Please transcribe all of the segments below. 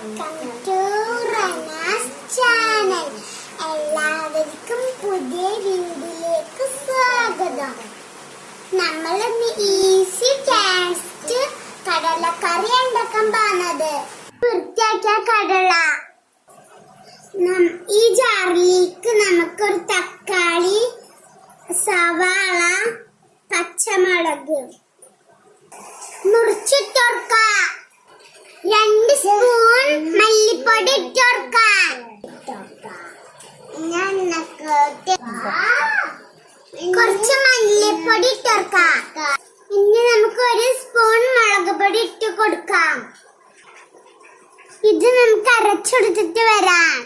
Welcome to Ranas channel. എല്ലാവർക്കും പുതിയ വീഡിയോയിലേക്ക് സ്വാഗതം. നമ്മൾ ഈസി ടേസ്റ്റ് കടലക്കറി ഉണ്ടാക്കാൻ പോകുന്നത്. വൃത്തിയാക്കിയ കടല ഈ ജാറിലേക്ക് നമുക്കൊരു തക്കാളി, സവാള, പച്ചമുളക് മുറിച്ചിട്ടോർക്കാം. 2 സ്പൂൺ മല്ലിപ്പൊടി ഇട്ടോർക്കാം. കുറച്ച് മല്ലിപ്പൊടി ഇട്ടോർക്കാം. ഇനി നമുക്ക് 1 സ്പൂൺ മുളക് പൊടി ഇട്ട് കൊടുക്കാം. ഇത് നമുക്ക് അരച്ചെടുത്തിട്ട് വരാം.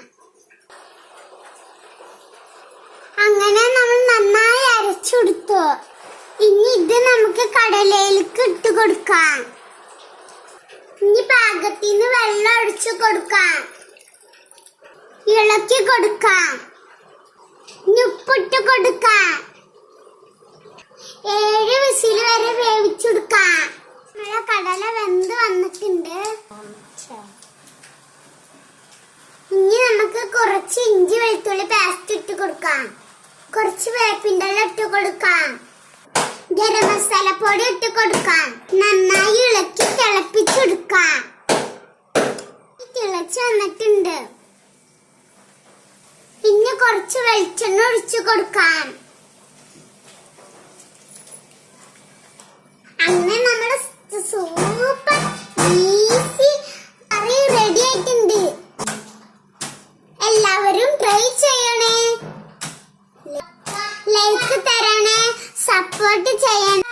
അങ്ങനെ നമ്മൾ നന്നായി അരച്ചെടുത്തു. ഇനി ഇത് നമുക്ക് കടലയിലേക്ക് ഇട്ട് കൊടുക്കാം. ഇനി പാകത്തിന് വെള്ളം ഒഴിച്ചു കൊടുക്കാം. ഇളക്കി കൊടുക്കാം. ഇനി ഉപ്പിട്ട് കൊടുക്കാം. 7 വിസിൽ വരെ വേവിച്ചെടുക്കാം. നമ്മളെ കടല വെന്ത് വന്നിട്ടുണ്ട്. ഇനി നമുക്ക് കുറച്ച് ഇഞ്ചി വെളുത്തുള്ളി പേസ്റ്റ് ഇട്ട് കൊടുക്കാം. കുറച്ച് വേപ്പിൻ്റെ ഇല ഇട്ട് കൊടുക്കാം. ഗരം മസാല പൊടി ഇട്ട് കൊടുക്കാം. നന്നായി ഇളക്കി തിളപ്പിച്ചെടുക്കാം. തിളച്ച് വന്നിട്ടുണ്ട്. പിന്നെ കുറച്ച് വെളിച്ചെണ്ണ ഒഴിച്ചു കൊടുക്കാം. അങ്ങനെ നമ്മുടെ സൂപ്പർ ഈസി കറി റെഡി ആയിട്ടുണ്ട്. എല്ലാവരും ട്രൈ ചെയ്യണേ, ലൈക്ക് തരണേ, സപ്പോർട്ട് ചെയ്യണേ.